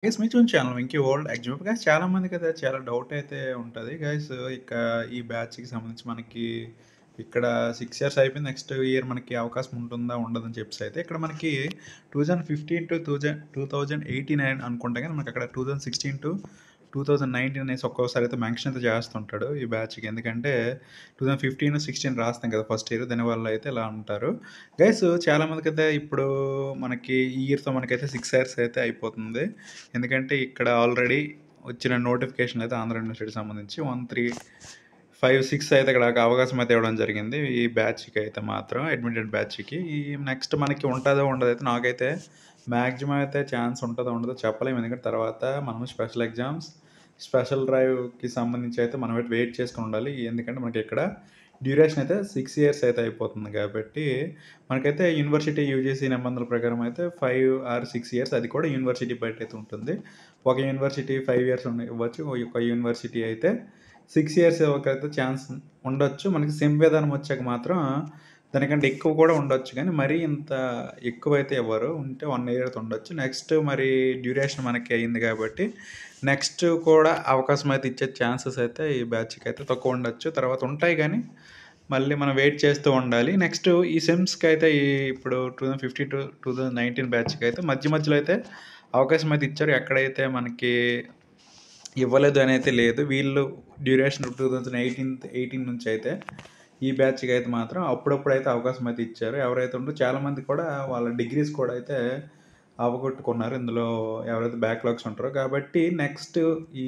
Guys మీరు చూసిన channel Venky world exam guys చాలా మందికి అయితే చాలా డౌట్ అయితే ఉంటుంది గైస్. ఇక ఈ బ్యాచ్కి సంబంధించి మనకి ఇక్కడ 6 ఇయర్స్ అయిపోయింది. నెక్స్ట్ ఇయర్ మనకి అవకాశం ఉంటుందా ఉండదని చెప్పేసి అయితే ఇక్కడ మనకి 2015 టు 2018 అనుకుంటా, కానీ మనకి అక్కడ 2016 టు 2019 అనేసి ఒక్కోసారి అయితే మెన్షన్ అయితే చేస్తుంటాడు ఈ బ్యాచ్కి. ఎందుకంటే 2015-16 రాస్తాం కదా ఫస్ట్ ఇయర్, దానివల్ల అయితే ఇలా అంటారు గైస్. చాలామందికి అయితే ఇప్పుడు మనకి ఈ ఇయర్తో మనకైతే 6 ఇయర్స్ అయితే అయిపోతుంది. ఎందుకంటే ఇక్కడ ఆల్రెడీ వచ్చిన నోటిఫికేషన్ అయితే ఆంధ్ర యూనివర్సిటీకి సంబంధించి 1, 3, 5, 6 అయితే ఇక్కడ అవకాశం అయితే ఇవ్వడం జరిగింది ఈ బ్యాచ్కి అయితే మాత్రం, అడ్మిటెడ్ బ్యాచ్కి. ఈ నెక్స్ట్ మనకి ఉంటుందో ఉండదో అయితే నాకైతే మ్యాక్సిమం అయితే ఛాన్స్ ఉంటుందో ఉండదో చెప్పలేము. ఎందుకంటే తర్వాత మనం స్పెషల్ ఎగ్జామ్స్, స్పెషల్ డ్రైవ్కి సంబంధించి అయితే మనం అయితే వెయిట్ చేసుకుని ఉండాలి. ఎందుకంటే మనకి ఇక్కడ డ్యూరేషన్ అయితే 6 ఇయర్స్ అయితే అయిపోతుంది కాబట్టి మనకైతే యూనివర్సిటీ యూజీసీ నిబంధనల ప్రకారం అయితే 5 or 6 ఇయర్స్, అది కూడా యూనివర్సిటీ బయట అయితే ఉంటుంది. ఒక యూనివర్సిటీ 5 ఇయర్స్ ఇవ్వచ్చు, ఒక యూనివర్సిటీ అయితే 6 ఇయర్స్ ఒకైతే ఛాన్స్ ఉండొచ్చు. మనకి సెమ్ విధానం వచ్చాక మాత్రం దానికంటే ఎక్కువ కూడా ఉండొచ్చు, కానీ మరీ ఇంత ఎక్కువైతే ఇవ్వరు. ఉంటే 1 ఇయర్ అయితే ఉండొచ్చు. నెక్స్ట్ మరి డ్యూరేషన్ మనకి అయింది కాబట్టి నెక్స్ట్ కూడా అవకాశం అయితే ఇచ్చే ఛాన్సెస్ అయితే ఈ బ్యాచ్కి అయితే తక్కువ ఉండొచ్చు. తర్వాత ఉంటాయి కానీ మళ్ళీ మనం వెయిట్ చేస్తూ ఉండాలి. నెక్స్ట్ ఈ సెమ్స్కి అయితే ఇప్పుడు 2015 టు 2019 బ్యాచ్కి అయితే మధ్యలో అయితే అవకాశం అయితే ఇచ్చారు. ఎక్కడైతే మనకి ఇవ్వలేదు అని అయితే లేదు. వీళ్ళు డ్యూరేషన్ 2018 నుంచి అయితే ఈ బ్యాచ్కి అయితే మాత్రం అప్పుడప్పుడు అయితే అవకాశం అయితే ఇచ్చారు. ఎవరైతే ఉందో చాలామంది కూడా వాళ్ళ డిగ్రీస్ కూడా అయితే అవగొట్టుకున్నారు ఇందులో, ఎవరైతే బ్యాక్లాగ్స్ ఉంటారో. కాబట్టి నెక్స్ట్ ఈ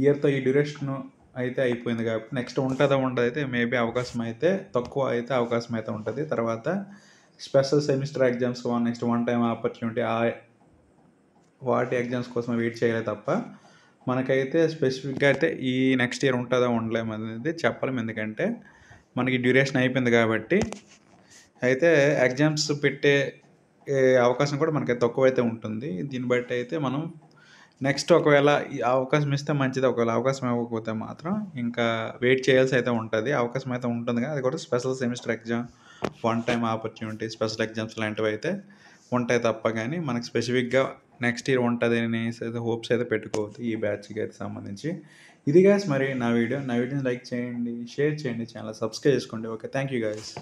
ఇయర్తో ఈ డ్యూరేషన్ అయితే అయిపోయింది కాబట్టి నెక్స్ట్ ఉంటుందో ఉండదో అయితే మేబీ అవకాశం అయితే తక్కువ అయితే అవకాశం అయితే ఉంటుంది. తర్వాత special semester exams, next one time opportunity వాటి ఎగ్జామ్స్ కోసం వెయిట్ చేయాలి తప్ప మనకైతే స్పెసిఫిక్గా అయితే ఈ నెక్స్ట్ ఇయర్ ఉంటుందో ఉండలేము అనేది చెప్పలేము. ఎందుకంటే మనకి డ్యూరేషన్ అయిపోయింది కాబట్టి అయితే ఎగ్జామ్స్ పెట్టే అవకాశం కూడా మనకి తక్కువ అయితే ఉంటుంది. దీన్ని బట్టి అయితే మనం నెక్స్ట్ ఒకవేళ ఈ అవకాశం ఇస్తే మంచిది, ఒకవేళ అవకాశం ఇవ్వకపోతే మాత్రం ఇంకా వెయిట్ చేయాల్సి అయితే ఉంటుంది. అవకాశం అయితే ఉంటుంది కానీ అది కూడా special semester exam, one time opportunity, special exams లాంటివి అయితే ఉంటాయి తప్ప, కానీ మనకి స్పెసిఫిక్గా నెక్స్ట్ ఇయర్ ఉంటుంది అనేసి అయితే హోప్స్ అయితే పెట్టుకోవద్దు ఈ బ్యాచ్కి అయితే సంబంధించి. ఇది గాయస్ మరి నా వీడియోని లైక్ చేయండి, షేర్ చేయండి, ఛానల్ సబ్స్క్రైబ్ చేసుకోండి. Okay, thank you guys.